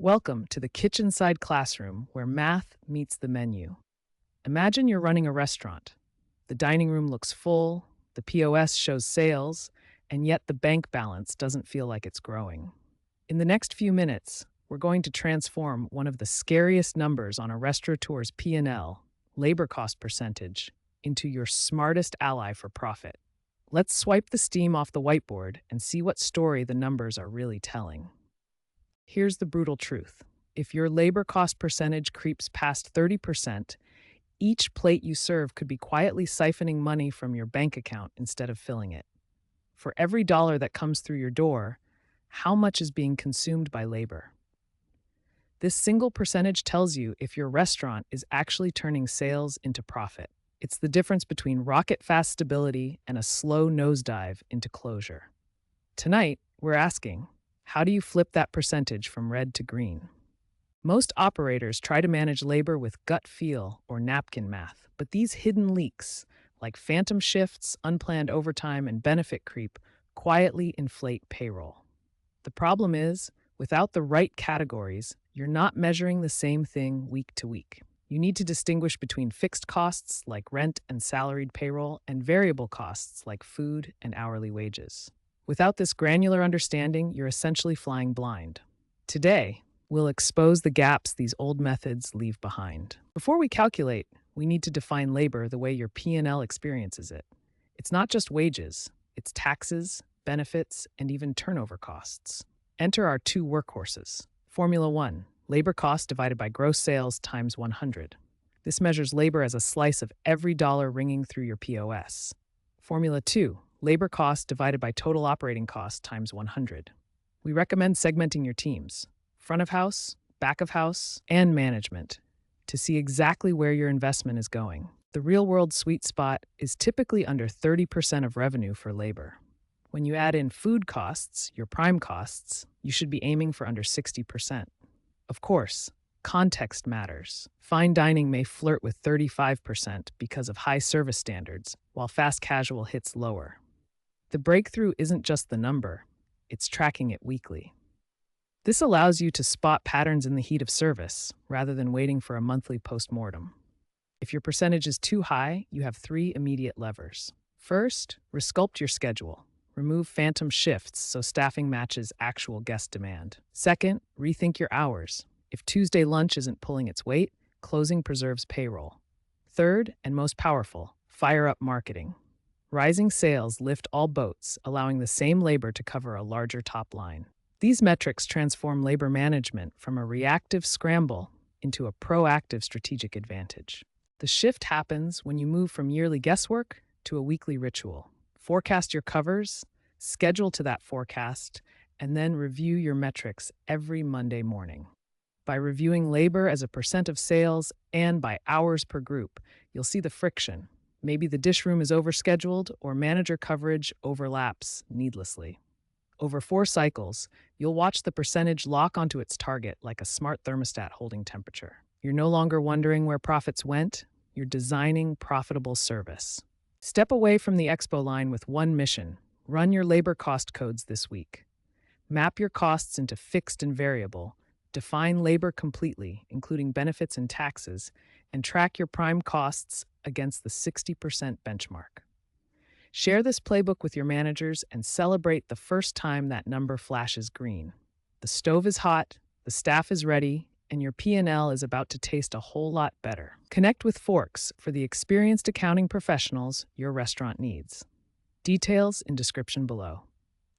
Welcome to the kitchen-side classroom where math meets the menu. Imagine you're running a restaurant. The dining room looks full, the POS shows sales, and yet the bank balance doesn't feel like it's growing. In the next few minutes, we're going to transform one of the scariest numbers on a restaurateur's P&L, labor cost percentage, into your smartest ally for profit. Let's swipe the steam off the whiteboard and see what story the numbers are really telling. Here's the brutal truth. If your labor cost percentage creeps past 30%, each plate you serve could be quietly siphoning money from your bank account instead of filling it. For every dollar that comes through your door, how much is being consumed by labor? This single percentage tells you if your restaurant is actually turning sales into profit. It's the difference between rocket-fast stability and a slow nosedive into closure. Tonight, we're asking, how do you flip that percentage from red to green? Most operators try to manage labor with gut feel or napkin math, but these hidden leaks, like phantom shifts, unplanned overtime, and benefit creep, quietly inflate payroll. The problem is, without the right categories, you're not measuring the same thing week to week. You need to distinguish between fixed costs like rent and salaried payroll and variable costs like food and hourly wages. Without this granular understanding, you're essentially flying blind. Today, we'll expose the gaps these old methods leave behind. Before we calculate, we need to define labor the way your P&L experiences it. It's not just wages, it's taxes, benefits, and even turnover costs. Enter our two workhorses. Formula 1, labor cost divided by gross sales times 100. This measures labor as a slice of every dollar ringing through your POS. Formula 2, labor cost divided by total operating cost times 100. We recommend segmenting your teams, front of house, back of house, and management, to see exactly where your investment is going. The real-world sweet spot is typically under 30% of revenue for labor. When you add in food costs, your prime costs, you should be aiming for under 60%. Of course, context matters. Fine dining may flirt with 35% because of high service standards, while fast casual hits lower. The breakthrough isn't just the number, it's tracking it weekly. This allows you to spot patterns in the heat of service, rather than waiting for a monthly postmortem. If your percentage is too high, you have 3 immediate levers. First, resculpt your schedule. Remove phantom shifts so staffing matches actual guest demand. Second, rethink your hours. If Tuesday lunch isn't pulling its weight, closing preserves payroll. Third, and most powerful, fire up marketing. Rising sales lift all boats, allowing the same labor to cover a larger top line. These metrics transform labor management from a reactive scramble into a proactive strategic advantage. The shift happens when you move from yearly guesswork to a weekly ritual. Forecast your covers, schedule to that forecast, and then review your metrics every Monday morning. By reviewing labor as a percent of sales and by hours per group, you'll see the friction. Maybe the dish room is overscheduled or manager coverage overlaps needlessly. Over 4 cycles, you'll watch the percentage lock onto its target like a smart thermostat holding temperature. You're no longer wondering where profits went, you're designing profitable service. Step away from the expo line with one mission: run your labor cost codes this week. Map your costs into fixed and variable, define labor completely, including benefits and taxes, and track your prime costs against the 60% benchmark. Share this playbook with your managers and celebrate the first time that number flashes green. The stove is hot, the staff is ready, and your P&L is about to taste a whole lot better. Connect with Forks for the experienced accounting professionals your restaurant needs. Details in description below.